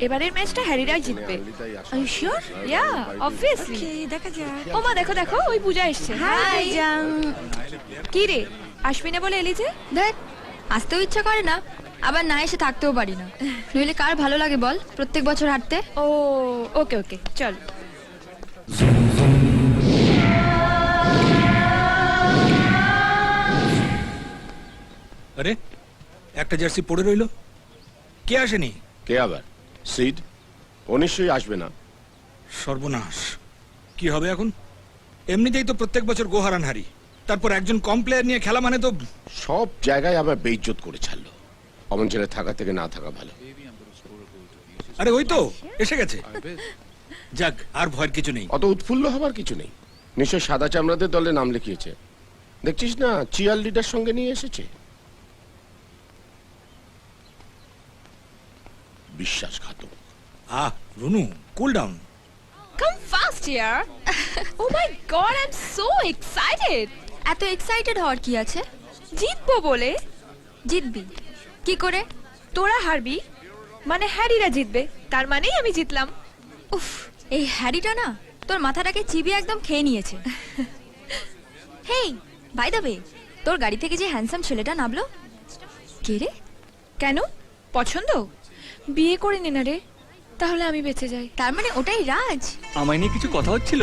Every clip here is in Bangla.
এবারের ম্যাচটা হ্যারিরাই জিতবে। Are you sure? Yeah, obviously. দেখা যাক। ওমা দেখো দেখো, ওই পূজা এসেছে। হাই জান। কি রে, আসবি না বলে এলি যে? দেখ, আসতেও ইচ্ছা করে না, আবার না এসে থাকতেও পারি না। নইলে কার ভালো লাগে বল প্রত্যেক বছর হাঁটতে? ও ওকে ওকে, চল। আরে একটা জার্সি পড়ে রইলো, কে আসেনি? কে আবার? সিড? ও নিশ্চয়ই আসবে না। সর্বনাশ, কি হবে এখন? এমনিতেই তো প্রত্যেক বছর গোহারান হারি, তারপর একজন কম প্লেয়ার নিয়ে খেলা মানে তো। সব জায়গায় আবার বেইজ্জত করে ছাড়লো। অমন ছেলে থাকা থেকে না থাকা ভালো। আরে ওই তো এসে গেছে। যাক, আর ভয়ের কিছু নেই। অত উৎফুল্ল হবার কিছু নেই। নিশ্চয় সাদা চামড়াদের দলে নাম লিখিয়েছে। দেখছিস না, চিয়ার লিডার সঙ্গে নিয়ে এসেছে। বিশ্বাসঘাতক। Runu, cool down. Come fast here. Oh my god, I'm so excited. এত এক্সাইটেড হওয়ার কি আছে? জিতবো বলে। জিতবি কি করে? তোরা হারবি মানে হ্যারিরা জিতবে, তার মানেই আমি জিতলাম। উফ, এই হ্যারিটা না তোর মাথাটাকে চিবিয়ে একদম খেয়ে নিয়েছে। হেই, বাই দ্য ওয়ে, তোর গাড়ি থেকে যে হ্যান্ডসাম ছেলেটা নামলো, কে রে? কেন, পছন্দ? বিয়ে করে নে না রে, তাহলে আমি বেঁচে যাই। তার মানে ওটাই রাজ? আমায় নিয়ে কিছু কথা হচ্ছিল।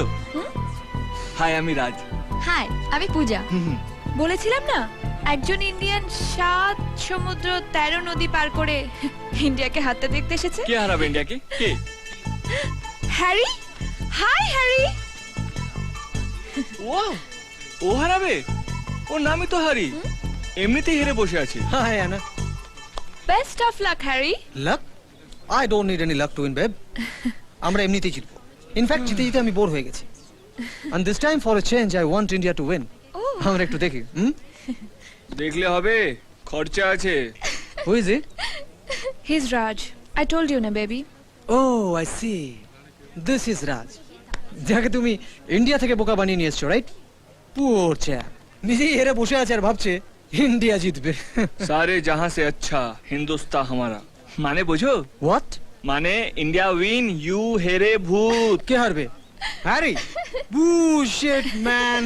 হাই, আমি রাজ। হাই, আমি পূজা। বলেছিলাম না, একজন ইন্ডিয়ান 7 সমুদ্র 13 নদী পার করে ইন্ডিয়াকে হাতটা দেখতে এসেছে। কে হারাবে ইন্ডিয়াকে? কে? হ্যারি। Hi Harry. ও ও হারাবে? ওর নামই তো হারি, এমনিতেই হেরে বসে আছে। Hi, Anna. Best of luck Harry. Luck? I don't need any luck to win, babe. আমরা এমনিতেই জিতবো। ইনফ্যাক্ট জিতে জিতে আমি বোর হয়ে গেছি। And this time for a change, I want India to win. আমরা একটু দেখি। দেখলে হবে, খরচা আছে। Who is it? He's Raj. I told you na baby. Oh, I see. This is Raj. যাকে তুমি ইন্ডিয়া থেকে বোকা বানিয়ে নিয়ে এসছো, রাইট? Poor chap. নিজেই হেরে বসে আছে আর ভাবছে ইন্ডিয়া জিতবে। সারে জাহাঁ সে আচ্ছা হিন্দুস্তান হামারা। মানে বোঝো? What? মানে ইন্ডিয়া উইন, ইউ হেরে ভূত। কে হারবে? হ্যারি? Bullshit, man.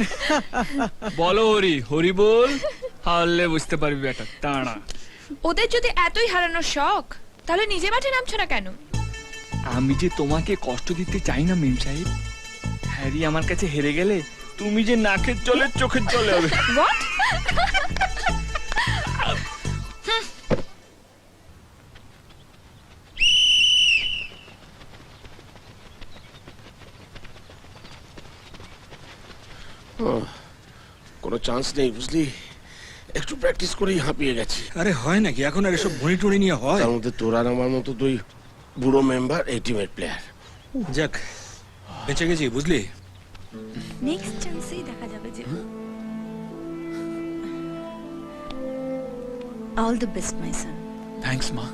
বলো হরি, হরি বল, হারলে বুঝতে পারবি বেটা তাড়া। ওদের যদি এতই হারানোর শখ, তাহলে নিজে মাঠে নামছো না কেন? আমি যে তোমাকে কষ্ট দিতে চাই না মিম সাহেব। হ্যারি আমার কাছে হেরে গেলে তুমি যে নাকের জলে চোখের জলে হবে। What? কোনো চান্স নেই বুঝলি। একটু প্র্যাকটিস করেই হাঁপিয়ে গেছি। আরে হয় নাকি এখন আর এসব ভুঁড়ি টুড়ি নিয়ে হয়? তার মধ্যে তোর আর আমার মতো দুই বুড়ো মেম্বার এই টিমের প্লেয়ার। যাক, বেঁচে গেছি বুঝলি। নেক্সট চান্সেই দেখা যাবে যে। All the best my Son. Thanks মা।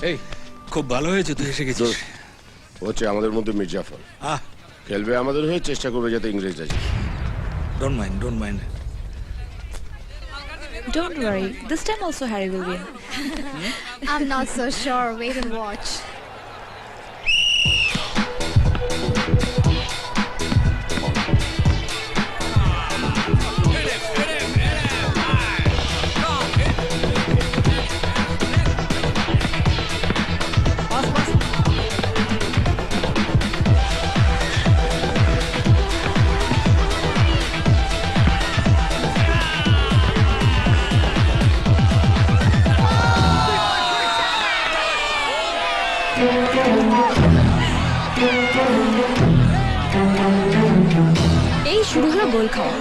এই খুব ভালো হয়েছে তুই এসে গেছিস। হচ্ছে আমাদের মধ্যে মির্জাফর আহ, খেলবে আমাদের হয়ে, চেষ্টা করবে যাতে ইংরেজরা জিতে। Don't mind, don't mind. Don't worry. This time also Harry will win. I'm not so sure. Wait and watch. এই শুরু হলো গোল খাওয়া।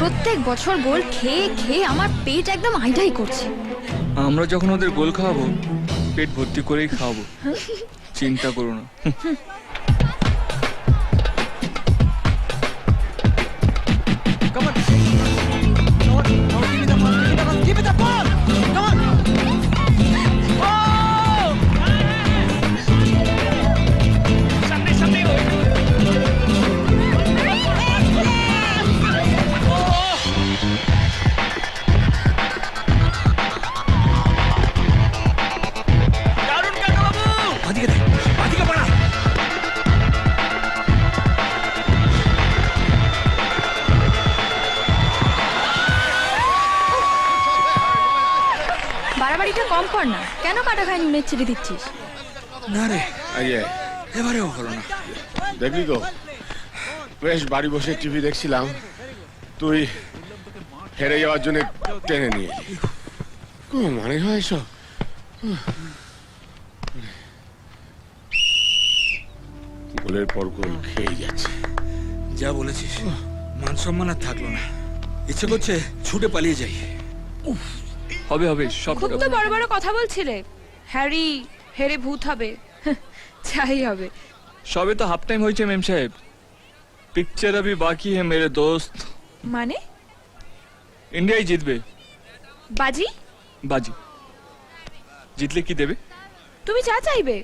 প্রত্যেক বছর গোল খেয়ে খেয়ে আমার পেট একদম আইডাই করছে। আমরা যখন ওদের গোল খাওয়াবো, পেট ভর্তি করেই খাওয়াবো, চিন্তা করো না। Come on. Come on. Give me the ball. Give me the ball. Give me the ball. Come on. Oh! চিনিটা কম কর না, কেন কাটা খায় নুনের চিনি দিচ্ছিস? না রে, আইয়ে এবারেও হলো না। দেখলি তো, বেশ বাড়ি বসে টিভি দেখছিলাম, তুই হেরে যাওয়ার জন্য টেনে নিয়ে এলি। কোন মানে হয় এসব? গোলের পর গোল খেয়ে যাচ্ছে। যা বলেছিস, মান সম্মান আর থাকলো না। ইচ্ছে করছে ছুটে পালিয়ে যাই। হবে হবে সব খুব তো বড় বড় কথা বলছিলে, হ্যারি হেরে ভূত হবে। যাই হবে। সবে তো হাফ টাইম হয়েছে মেম সাহেব, পিকচার अभी বাকি है मेरे दोस्त। মানে ইন্ডিয়াই জিতবে। বাজি? বাজি জিতলে কি দেবে তুমি যা চাইবে।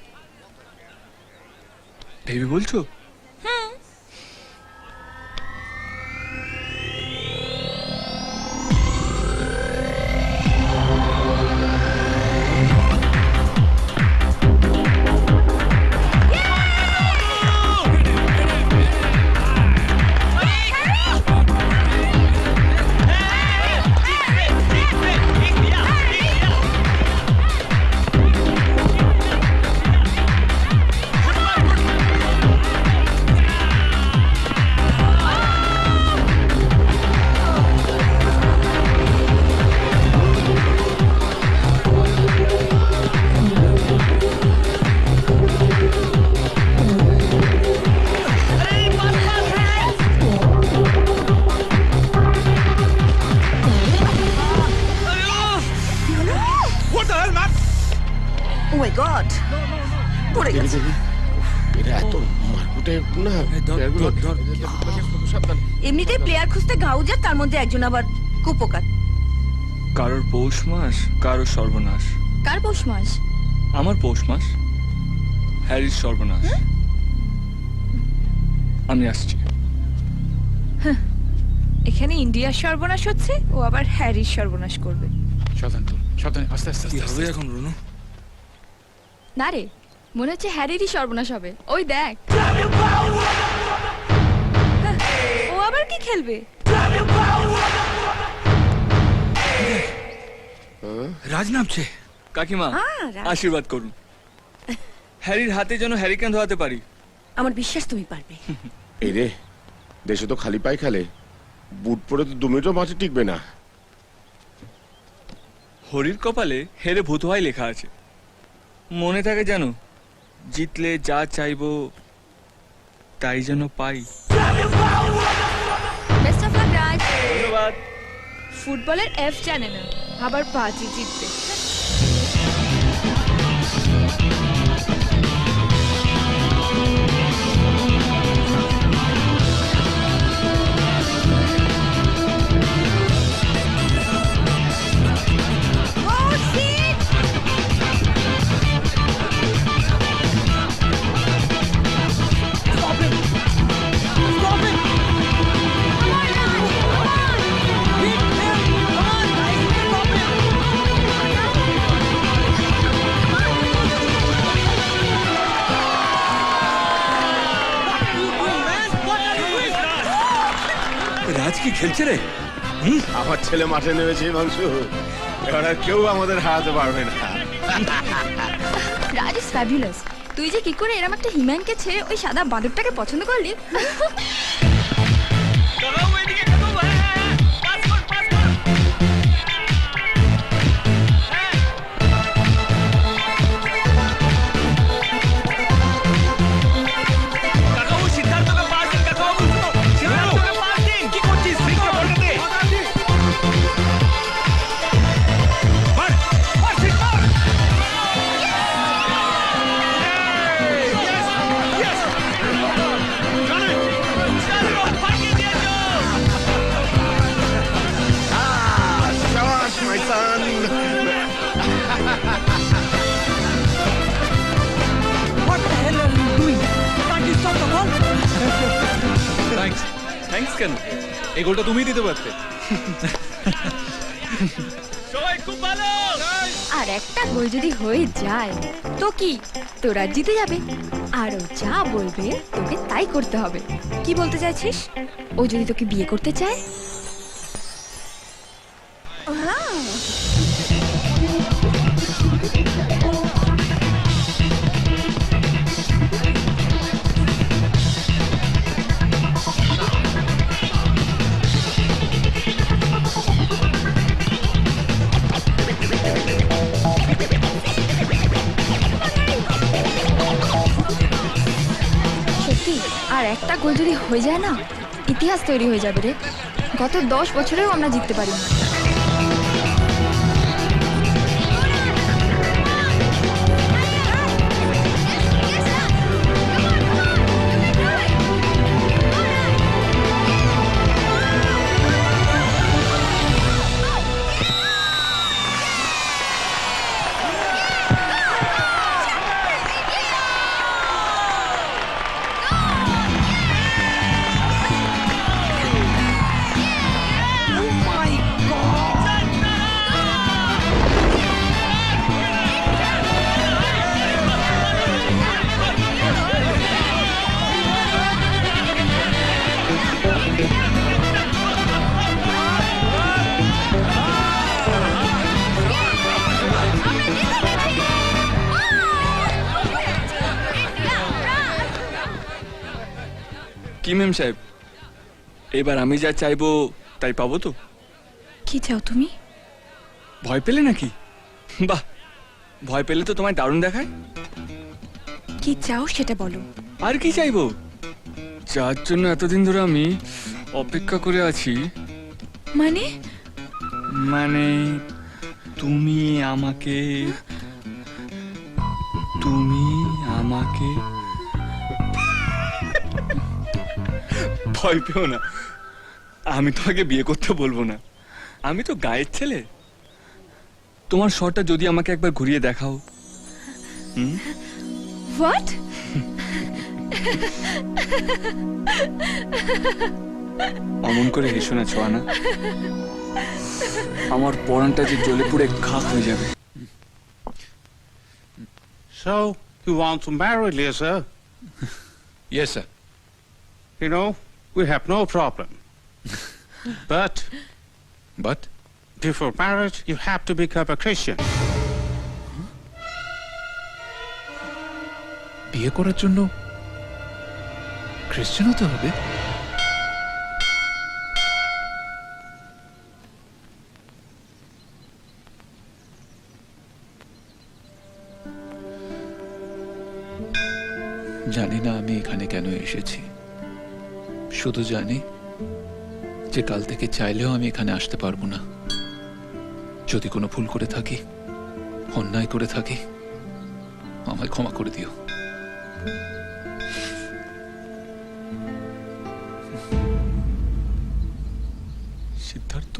ভেবে বলছো? ও মাই গড, পড়ে গেছে। এটা এত মারকুটে না। এই ধর, ধর, ধর। সাবধান। এমনিতেই প্লেয়ার খুঁজতে গাউজার, তার মধ্যে একজন আবার কুপোকাত। কারোর পৌষ মাস, কারোর সর্বনাশ। কার পৌষ মাস? আমার পৌষ মাস, হ্যারির সর্বনাশ। আমি আসছি। এখানে ইন্ডিয়ার সর্বনাশ হচ্ছে, ও আবার হ্যারির সর্বনাশ করবে। সাবধান তো, সাবধান, আস্তে আস্তে কি আস্তে হবে আস্তে। এখন রুনু? না রে, মনে হচ্ছে হ্যারিরই সর্বনাশ হবে। ওই দেখ। ও আবার কি খেলবে? রাজ নামছে। কাকিমা রাজ। আশীর্বাদ করুন, হ্যারির হাতে যেন হ্যারিকেন ধোয়াতে পারি। আমার বিশ্বাস তুমি পারবে। এই রে, দেশে তো খালি পায়ে খেলে, বুট পরে তো 2 মিনিটও মাঠে টিকবে না। হরির কপালে হেরে ভূত হয় লেখা আছে। মনে থাকে জানো, জিতলে যা চাইবো তাই যেন পাই। বেস্ট অফ লাক রাজ। ধন্যবাদ। ফুটবলের এফ জানে না, আবার বাজি জিতবে। রাজ কি খেলছে রে? আমার ছেলে মাঠে নেমেছে মাংসু, এবার আর কেউ আমাদের হারাতে পারবে না। রাজ ইজ ফ্যাবুলাস। তুই যে কি করে এরকম একটা হিম্যানকে ছেড়ে ওই সাদা বাঁদরটাকে পছন্দ করলি? শাবাশ মাই সান। থ্যাঙ্কস কেন? এই গোলটা তুমিই দিতে পারতে। সবাই খুব ভালো। আর একটা গোল যদি হয়ে যায় তো কি, তোরা জিতে যাবে। আর ও যা বলবে তোকে তাই করতে হবে। কি বলতে চাইছিস? ও যদি তোকে বিয়ে করতে চায়, সত্যি আর একটা গোল যদি হয়ে যায় না, ইতিহাস তৈরি হয়ে যাবে রে। গত 10 বছরেও আমরা জিততে পারিনি। কি মেম সাহেব, এবার আমি যা চাইবো তাই পাবো তো? কি চাও তুমি? ভয় পেলে নাকি? বাহ, ভয় পেলে তো তোমায় দারুণ দেখায়। কি চাও সেটা বলো। আর কি চাইবো? যার জন্য এতদিন ধরে আমি অপেক্ষা করে আছি। মানে? মানে তুমি আমাকে ভয় পেও না, আমি তোমাকে বিয়ে করতে বলবো না। আমি তো গায়ের ছেলে। তোমার শটটা যদি আমাকে একবার ঘুরিয়ে দেখাও। হোয়াট? অমন করে হেসো না ছোঁয়া না, আমার পরানটা যে জ্বলে পুড়ে খাক হয়ে যাবে। So, you want to marry Lisa? Yes, sir. You know, we have no problem. But But before marriage, you have to become a Christian. বিয়ে করার জন্য খ্রিস্টান হতে হবে? জানি না আমি এখানে কেন এসেছি। শুধু জানি যে কাল থেকে চাইলেও আমি এখানে আসতে পারবো না। যদি কোনো ভুল করে থাকি, অন্যায় করে থাকি, আমায় ক্ষমা করে দিও। সিদ্ধার্থ,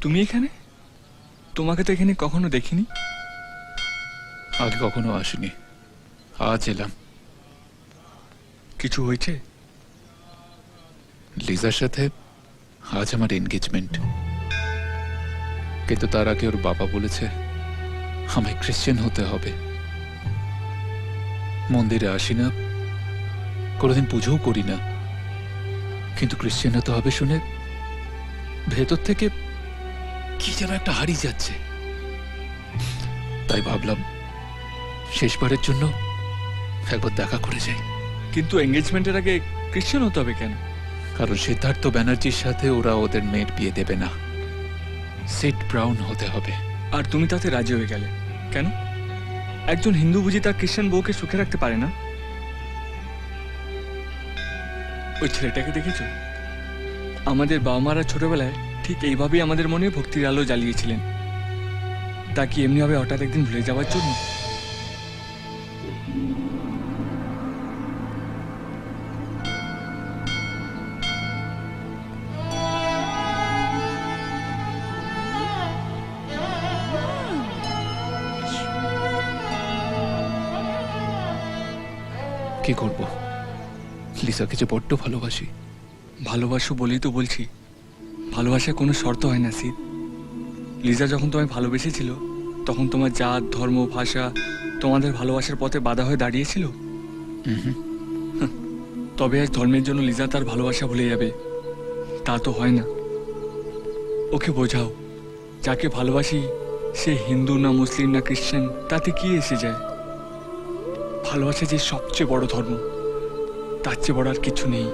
তুমি এখানে? তোমাকে তো এখানে কখনো দেখিনি। আগে কখনো আসিনি, আজ এলাম। কিছু হয়েছে? লিজার সাথে আজ আমার এনগেজমেন্ট, কিন্তু তার আগে ওর বাবা বলেছে আমায় খ্রিস্টান হতে হবে। মন্দিরে আসি না, কোনোদিন পুজোও করি না, কিন্তু খ্রিস্টান হতে হবে শুনে ভেতর থেকে কি যেন একটা হারিয়ে যাচ্ছে। তাই ভাবলাম শেষবারের জন্য একবার দেখা করে যাই। কিন্তু এঙ্গেজমেন্টের আগে খ্রিস্টান হতে হবে কেন? কারণ সিদ্ধার্থ ব্যানার্জির সাথে ওরা ওদের মেয়ের বিয়ে দেবে না, সিড ব্রাউন হতে হবে। আর তুমি তাতে রাজি হয়ে গেলে কেন? একজন হিন্দু বুঝি তার খ্রিস্টান বউকে সুখে রাখতে পারে না? ওই ছেলেটাকে দেখেছো? আমাদের বাবা মারা ছোটবেলায় ঠিক এইভাবেই আমাদের মনে ভক্তির আলো জ্বালিয়েছিলেন। তা কি এমনি হবে হঠাৎ একদিন ভুলে যাওয়ার জন্য? কি করব? লিসাকে যে বড্ড ভালোবাসি। ভালোবাসো বলেই তো বলছি, ভালোবাসার কোনো শর্ত হয় না সিদ। লিজা যখন তোমায় ভালোবেসেছিল তখন তোমার জাত, ধর্ম, ভাষা তোমাদের ভালোবাসার পথে বাধা হয়ে দাঁড়িয়েছিল? তবে আজ ধর্মের জন্য লিজা তার ভালোবাসা ভুলে যাবে, তা তো হয় না। ওকে বোঝাও, যাকে ভালোবাসি সে হিন্দু না মুসলিম না খ্রিস্টান, তাতে কি এসে যায়? ভালোবাসা যে সবচেয়ে বড় ধর্ম, তার চেয়ে বড় আর কিছু নেই।